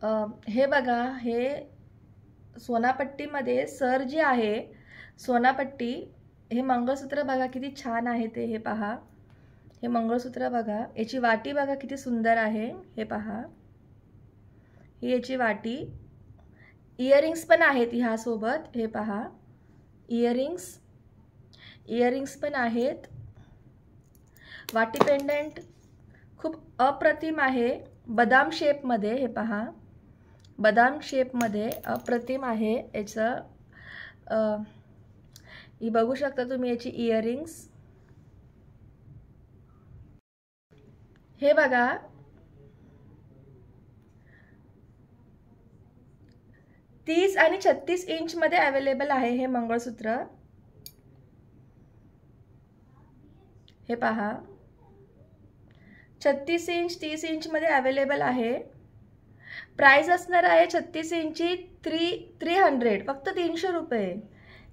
हे बघा, हे सोनापट्टीमध्ये सर जी आहे सोनापट्टी, हे मंगळसूत्र बघा किती छान आहे ते. हे पहा, हे मंगळसूत्र बघा, याची वाटी बघा किती सुंदर आहे. हे पहा, ही याची वाटी. इयरिंग्स पण आहेत ह्यासोबत. हे पहा, इयरिंग्स पण आहेत. वाटी पेंडंट खूप अप्रतिम आहे, बदाम शेपमध्ये. हे पहा, बदाम शेपमध्ये अप्रतिम आहे याचं. ही बघू शकता तुम्ही याची इयरिंग्स. हे बघा, तीस आणि 36 इंचमध्ये अवेलेबल आहे हे मंगळसूत्र. हे पहा, 36 इंच 30 इंचमध्ये अवेलेबल आहे. प्राइस असणार आहे 36 इंची 300, फक्त 300 रुपये.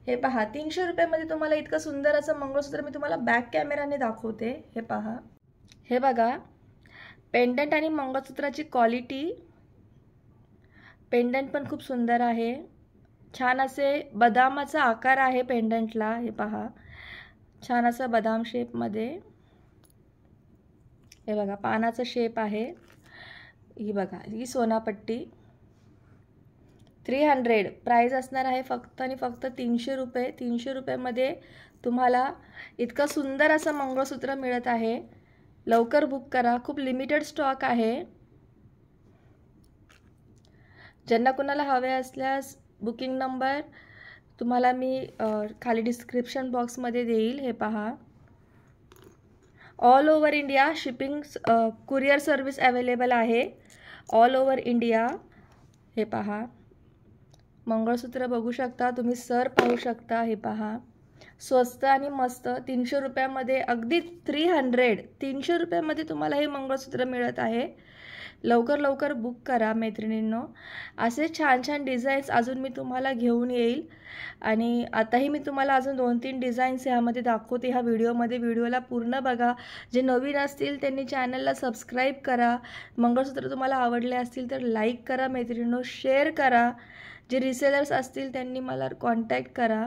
हे पहा, 300 रुपयामध्ये तुम्हाला इतकं सुंदर असं मंगळसूत्र मी तुम्हाला बॅक कॅमेराने दाखवते. हे पहा, हे बघा, पेंडंट आणि मंगळसूत्राची क्वालिटी. पेंडंट पण खूप सुंदर आहे, छान असे बदामाचा आकार आहे पेंडंटला. हे पहा, छान असं बदाम शेपमध्ये. हे बघा, पानाचा शेप आहे. ही बघा, ही सोनापट्टी 300. प्राइस असणार आहे फक्त आणि फक्त 300 रुपये. 300 रुपयामध्ये तुम्हाला इतकं सुंदर असं मंगळसूत्र मिळत आहे. लवकर बुक करा, खूप लिमिटेड स्टॉक आहे. ज्यांना कुणाला हवे असल्यास बुकिंग नंबर तुम्हाला मी खाली डिस्क्रिप्शन बॉक्समध्ये देईल. हे पहा, all over India shipping, courier service available आहे ऑल ओव्हर इंडिया. हे पहा, मंगळसूत्र बघू शकता तुम्ही, सर पाहू शकता. हे पहा, स्वस्त आणि मस्त. 300 रुपयामध्ये, अगदी 300 रुपयामध्ये तुम्हाला हे मंगळसूत्र मिळत आहे. लवकर बुक करा मैत्रिणींनो. असे छान छान डिझाईन्स अजून मी तुम्हाला घेऊन येईल. आणि आताही मी तुम्हाला अजून 2-3 डिझाईन्स ह्यामध्ये दाखवते ह्या व्हिडिओमध्ये. व्हिडिओला पूर्ण बघा. जे नवीन असतील त्यांनी चॅनलला सबस्क्राईब करा. मंगळसूत्र तुम्हाला आवडले असतील तर लाईक करा मैत्रिणींनो, शेअर करा. जे रिसेलर्स असतील त्यांनी मला कॉन्टॅक्ट करा.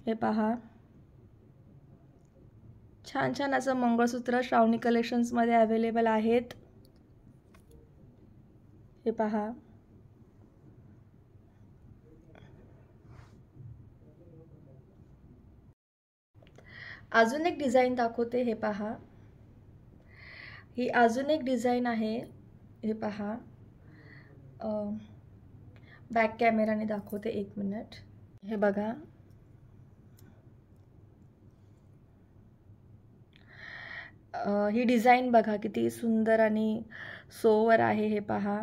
हे पहा, छान छान असं मंगळसूत्र श्रावणी कलेक्शन्समध्ये अवेलेबल आहेत. हे पहा, अजून एक डिझाईन दाखवते. हे पहा, ही अजून एक डिझाईन आहे. हे पहा, बॅक कॅमेराने दाखवते, 1 मिनिट. हे बघा, ही डिझाईन बघा किती सुंदर आणि सोवर आहे. हे पहा,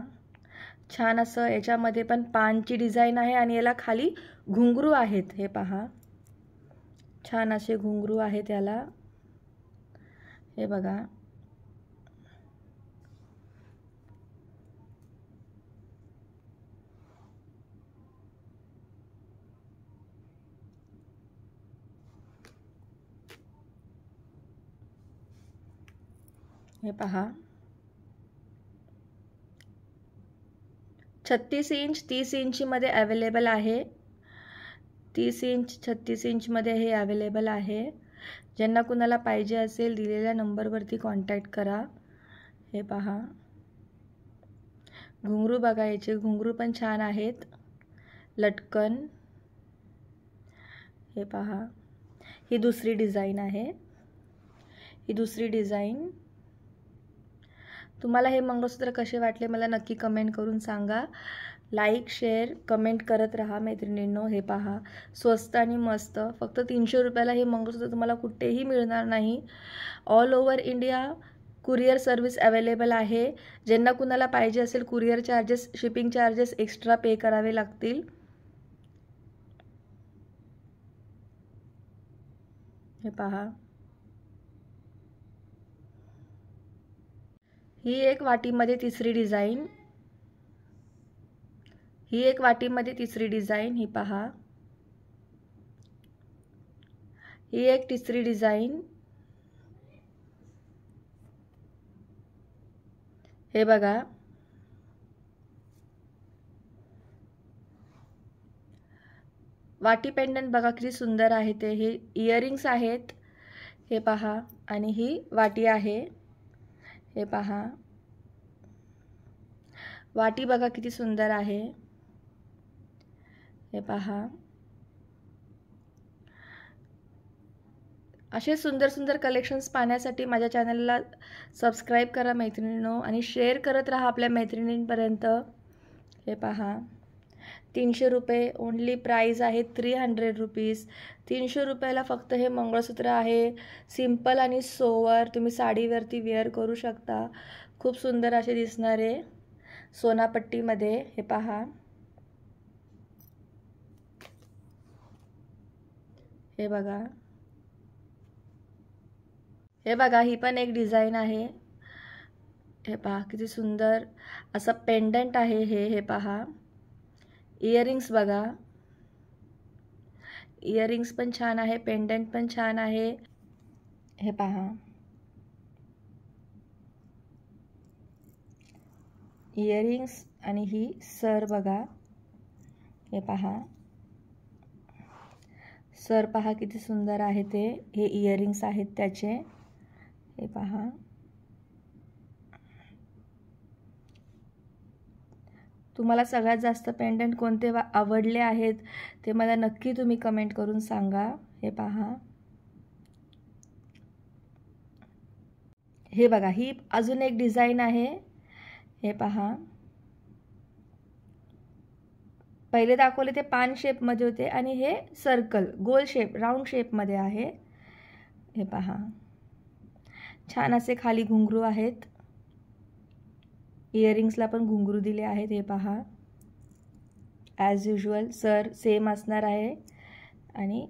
छान असं याच्यामध्ये पण पानची डिझाईन आहे आणि याला खाली घुंगरू आहेत. हे पहा, छान असे घुंगरू आहेत याला. हे बघा, हे पहा, 36 इंच 30 इंचमध्ये अवेलेबल आहे. 30 इंच 36 इंचमध्ये हे अवेलेबल आहे. ज्यांना कुणाला पाहिजे असेल दिलेल्या नंबरवरती कॉन्टॅक्ट करा. हे पहा, घुंगरू बघा, याचे घुंगरू पण छान आहेत, लटकन. हे पहा, ही दुसरी डिझाईन आहे. ही दुसरी डिझाईन. तुम्हाला हे मंगळसूत्र कसे वाटले मला नक्की कमेंट करून सांगा. लाईक शेअर कमेंट करत राहा मैत्रिणींनो. हे पहा, स्वस्त आणि मस्त. फक्त 300 रुपयाला हे मंगळसूत्र तुम्हाला कुठेही मिळणार नाही. All over India courier service available आहे. ज्यांना कुणाला पाहिजे असेल courier charges, shipping charges extra pay करावे लागतील. हे पहा, ही एक वाटीमध्ये तिसरी डिझाईन. ही एक वाटीमध्ये तिसरी डिझाईन. ही पहा, ही एक तिसरी डिझाईन. हे बघा, वाटी पेंडंट बघा किती सुंदर आहे ते. हे इयरिंग्स आहेत, हे पहा. आणि ही वाटी आहे, हे पहा. वाटी बघा किती सुंदर आहे, हे पहा. असे सुंदर सुंदर कलेक्शन्स पाहण्यासाठी माझ्या चॅनलला सबस्क्राईब करा मैत्रिणींनो, आणि शेअर करत राहा आपल्या मैत्रिणींपर्यंत. हे पहा, 300 रुपये ओनली प्राईज आहे. 300 रुपीज. 300 रुपयाला फक्त हे मंगळसूत्र आहे. सिंपल आणि सोवर, तुम्ही साडीवरती वेअर करू शकता. खूप सुंदर असे दिसणारे सोनापट्टीमध्ये. हे पहा, हे बघा. हे बघा, ही पण एक डिझाईन आहे. हे पहा किती सुंदर असं पेंडंट आहे हे. हे पहा, इयरिंग्स बघा. इयरिंग्स पण छान आहे, पेंडंट पण छान आहे. हे पहा, इयरिंग्स आणि ही सर बघा. हे पहा, सर पहा किती सुंदर आहे ते. हे इयरिंग्स आहेत त्याचे. हे पहा, तुम्हाला सगळ्यात जास्त पेंडंट कोणते आवडले आहेत ते मला नक्की तुम्ही कमेंट करून सांगा. हे पहा, हे बघा, ही अजून एक डिझाईन आहे. हे पहा, पहिले दाखवले ते पान शेपमध्ये होते आणि हे सर्कल, गोल शेप, राऊंड शेपमध्ये आहे. हे पहा, छान असे खाली घुंगरू आहेत. इयरिंग्सला पण घुंगरू दिले आहेत. हे पहा, ॲज युजल सर सेम असणार आहे आणि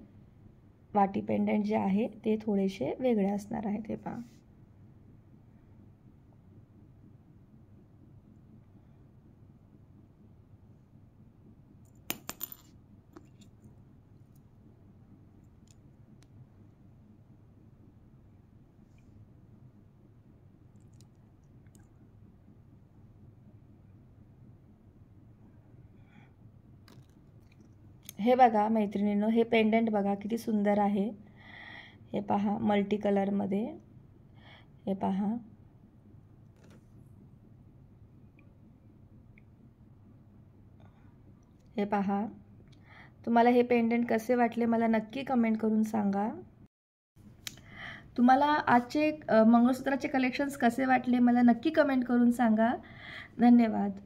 वाटी पेंडंट जे आहे ते थोडेसे वेगळे असणार आहेत. हे पहा, हे बघा मैत्रिणींनो, हे पेंडंट बघा किती सुंदर आहे. हे पहा, मल्टी कलरमध्ये. हे पहा, हे पहा. तुम्हाला हे पेंडंट कसे वाटले मला नक्की कमेंट करून सांगा. तुम्हाला आजचे मंगळसूत्राचे कलेक्शन्स कसे वाटले मला नक्की कमेंट करून सांगा. धन्यवाद.